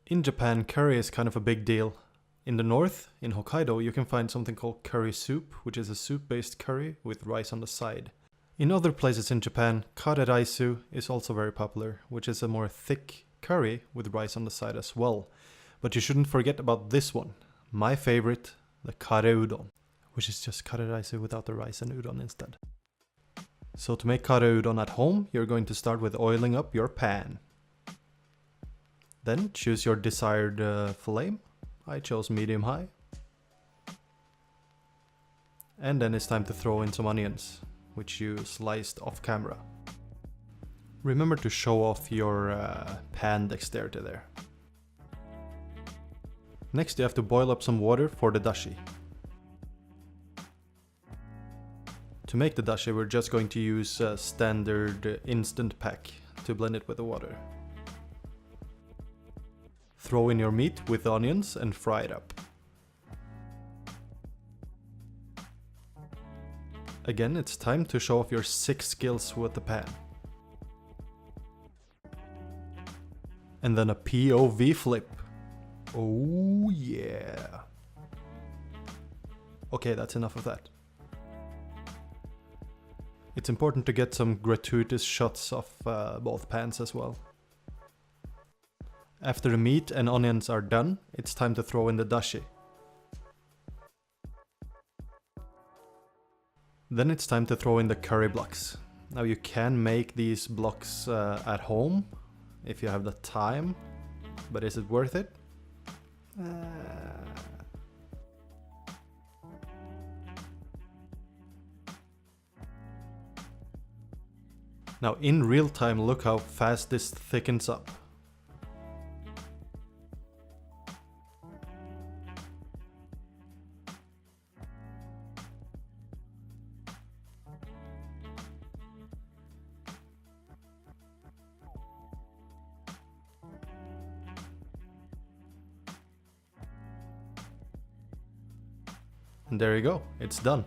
In Japan, curry is kind of a big deal. In the north, in Hokkaido, you can find something called curry soup, which is a soup-based curry with rice on the side. In other places in Japan, kareaisu is also very popular, which is a more thick curry with rice on the side as well. But you shouldn't forget about this one, my favorite, the kare udon, which is just kareaisu without the rice and udon instead. So to make kare udon at home, you're going to start with oiling up your pan. Then choose your desired flame. I chose medium high. And then it's time to throw in some onions, which you sliced off camera. Remember to show off your pan dexterity there. Next you have to boil up some water for the dashi. To make the dashi we're just going to use a standard instant pack to blend it with the water. Throw in your meat with the onions and fry it up. Again, it's time to show off your sick skills with the pan. And then a POV flip. Oh yeah. Okay, that's enough of that. It's important to get some gratuitous shots of both pans as well. After the meat and onions are done, it's time to throw in the dashi. Then it's time to throw in the curry blocks. Now you can make these blocks at home if you have the time, but is it worth it? Now in real time, look how fast this thickens up. And there you go, it's done.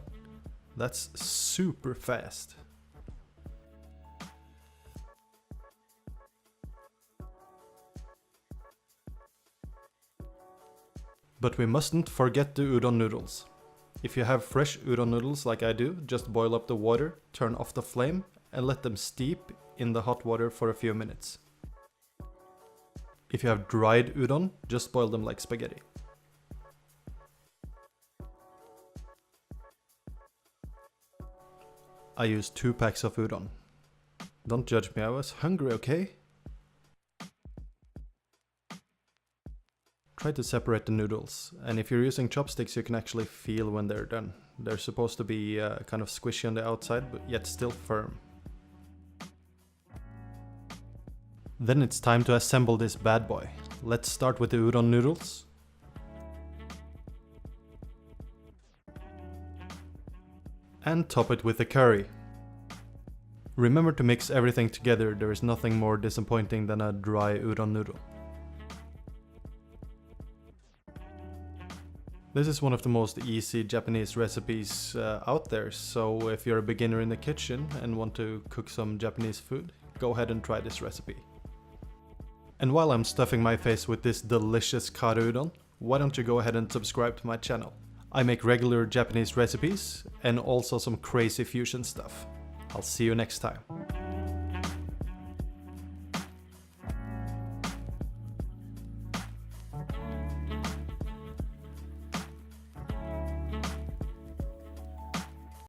That's super fast. But we mustn't forget the udon noodles. If you have fresh udon noodles like I do, just boil up the water, turn off the flame, and let them steep in the hot water for a few minutes. If you have dried udon, just boil them like spaghetti. I used 2 packs of udon. Don't judge me, I was hungry, okay? Try to separate the noodles, and if you're using chopsticks you can actually feel when they're done. They're supposed to be kind of squishy on the outside, but yet still firm. Then it's time to assemble this bad boy. Let's start with the udon noodles. And top it with the curry. Remember to mix everything together, there is nothing more disappointing than a dry udon noodle. This is one of the most easy Japanese recipes out there, so if you're a beginner in the kitchen and want to cook some Japanese food, go ahead and try this recipe. And while I'm stuffing my face with this delicious kare udon, why don't you go ahead and subscribe to my channel? I make regular Japanese recipes and also some crazy fusion stuff. I'll see you next time.